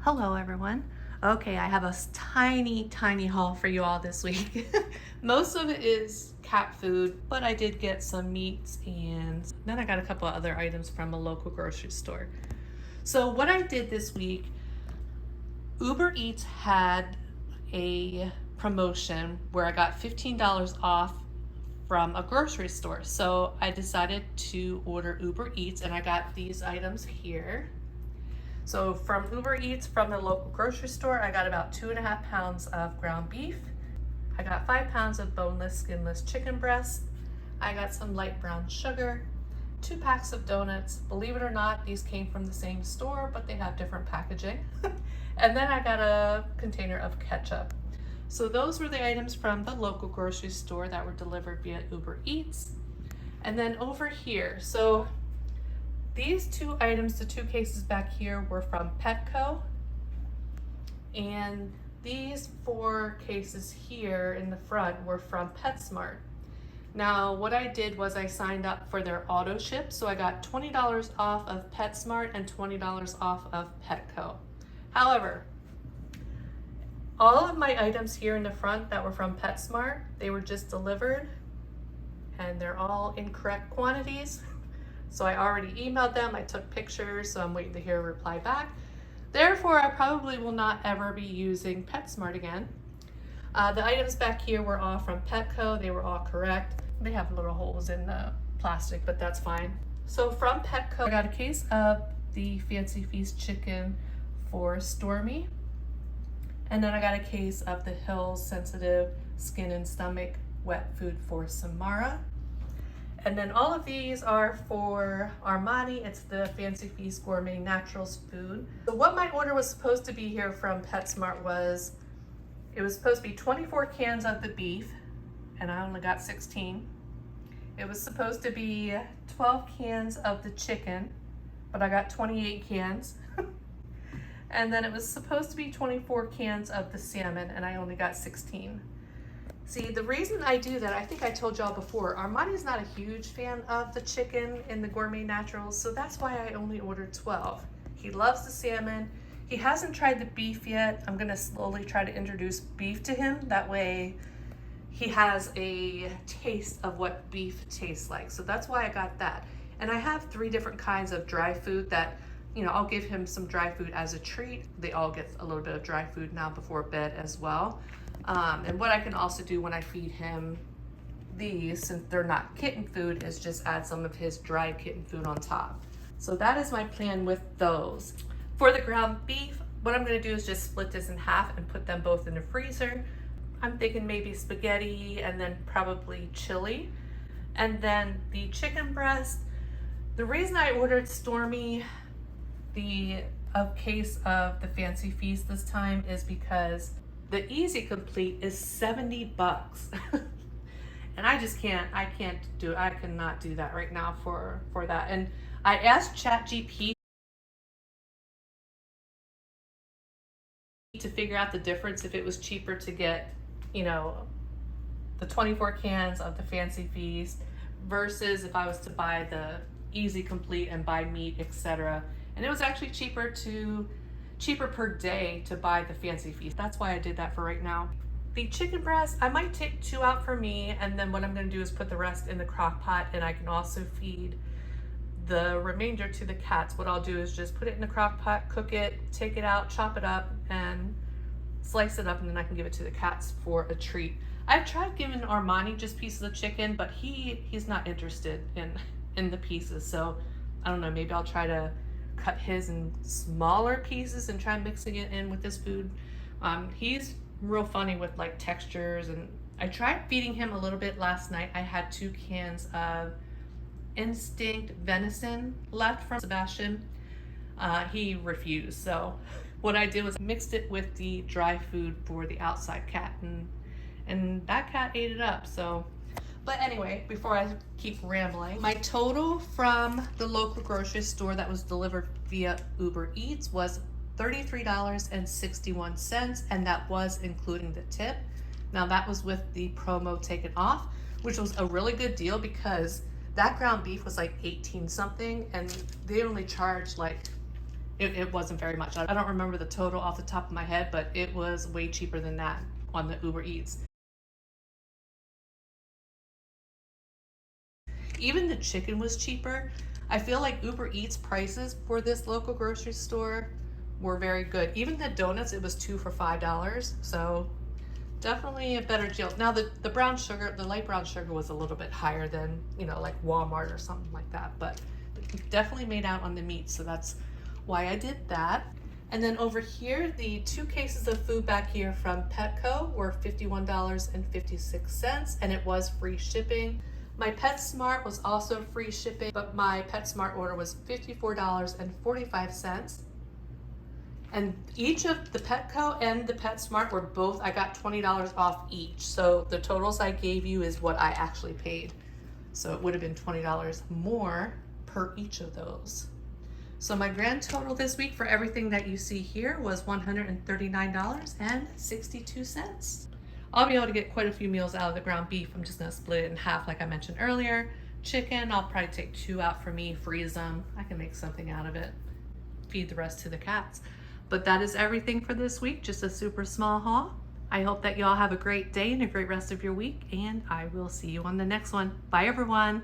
Hello everyone. Okay, I have a tiny haul for you all this week. Most of it is cat food, but I did get some meats and then I got a couple of other items from a local grocery store. So what I did this week, Uber Eats had a promotion where I got $15 off from a grocery store. So I decided to order Uber Eats and I got these items here. So from Uber Eats from the local grocery store, I got about 2.5 pounds of ground beef. I got 5 pounds of boneless, skinless chicken breast. I got some light brown sugar, 2 packs of donuts. Believe it or not, these came from the same store, but they have different packaging. And then I got a container of ketchup. So those were the items from the local grocery store that were delivered via Uber Eats. And then over here, so these two items, the two cases back here, were from Petco, and these 4 cases here in the front were from PetSmart. Now, what I did was I signed up for their Autoship, so I got $20 off of PetSmart and $20 off of Petco. However, all of my items here in the front that were from PetSmart, they were just delivered, and they're all incorrect quantities. So I already emailed them, I took pictures, so I'm waiting to hear a reply back. Therefore, I probably will not ever be using PetSmart again. The items back here were all from Petco, they were all correct. They have little holes in the plastic, but that's fine. So from Petco, I got a case of the Fancy Feast chicken for Stormy. And then I got a case of the Hills Sensitive Skin and Stomach Wet Food for Samara. And then all of these are for Armani. It's the Fancy Feast Gourmet Naturals food. So what my order was supposed to be here from PetSmart was, it was supposed to be 24 cans of the beef, and I only got 16. It was supposed to be 12 cans of the chicken, but I got 28 cans. And then it was supposed to be 24 cans of the salmon, and I only got 16. See, the reason I do that, I think I told y'all before, Armani's not a huge fan of the chicken in the Gourmet Naturals, so that's why I only ordered 12. He loves the salmon. He hasn't tried the beef yet. I'm gonna slowly try to introduce beef to him. That way he has a taste of what beef tastes like. So that's why I got that. And I have 3 different kinds of dry food that, you know, I'll give him some dry food as a treat. They all get a little bit of dry food now before bed as well. And what I can also do when I feed him these, since they're not kitten food, is just add some of his dried kitten food on top. So that is my plan with those. For the ground beef, what I'm gonna do is just split this in half and put them both in the freezer. I'm thinking maybe spaghetti and then probably chili. And then the chicken breast, the reason I ordered Stormy a case of the Fancy Feast this time is because the Easy Complete is $70. And I cannot do that right now for that. And I asked ChatGPT to figure out the difference, if it was cheaper to get, you know, the 24 cans of the Fancy Feast versus if I was to buy the Easy Complete and buy meat, etc. And it was actually cheaper per day to buy the Fancy Feast. That's why I did that for right now. The chicken breast, I might take 2 out for me, and then what I'm gonna do is put the rest in the crock pot, and I can also feed the remainder to the cats. What I'll do is just put it in the crock pot, cook it, take it out, chop it up, and slice it up, and then I can give it to the cats for a treat. I've tried giving Armani just pieces of chicken, but he's not interested in the pieces, so I don't know, maybe I'll try to cut his in smaller pieces and try mixing it in with this food. He's real funny with like textures, and I tried feeding him a little bit last night. I had 2 cans of Instinct venison left from Sebastian. He refused, so what I did was mixed it with the dry food for the outside cat, and that cat ate it up. So but anyway, before I keep rambling, my total from the local grocery store that was delivered via Uber Eats was $33.61, and that was including the tip. Now that was with the promo taken off, which was a really good deal because that ground beef was like 18 something, and they only charged like It wasn't very much. I don't remember the total off the top of my head, but it was way cheaper than that on the Uber Eats. Even the chicken was cheaper. I feel like Uber Eats prices for this local grocery store were very good. Even the donuts, it was 2 for $5. So definitely a better deal. Now the brown sugar, the light brown sugar was a little bit higher than, you know, like Walmart or something like that, but definitely made out on the meat. So that's why I did that. And then over here, the 2 cases of food back here from Petco were $51.56, and it was free shipping. My PetSmart was also free shipping, but my PetSmart order was $54.45. And each of the Petco and the PetSmart were both, I got $20 off each. So the totals I gave you is what I actually paid. So it would have been $20 more per each of those. So my grand total this week for everything that you see here was $139.62. I'll be able to get quite a few meals out of the ground beef. I'm just gonna split it in half like I mentioned earlier. Chicken, I'll probably take 2 out for me, freeze them. I can make something out of it. Feed the rest to the cats. But that is everything for this week, just a super small haul. I hope that y'all have a great day and a great rest of your week, and I will see you on the next one. Bye everyone.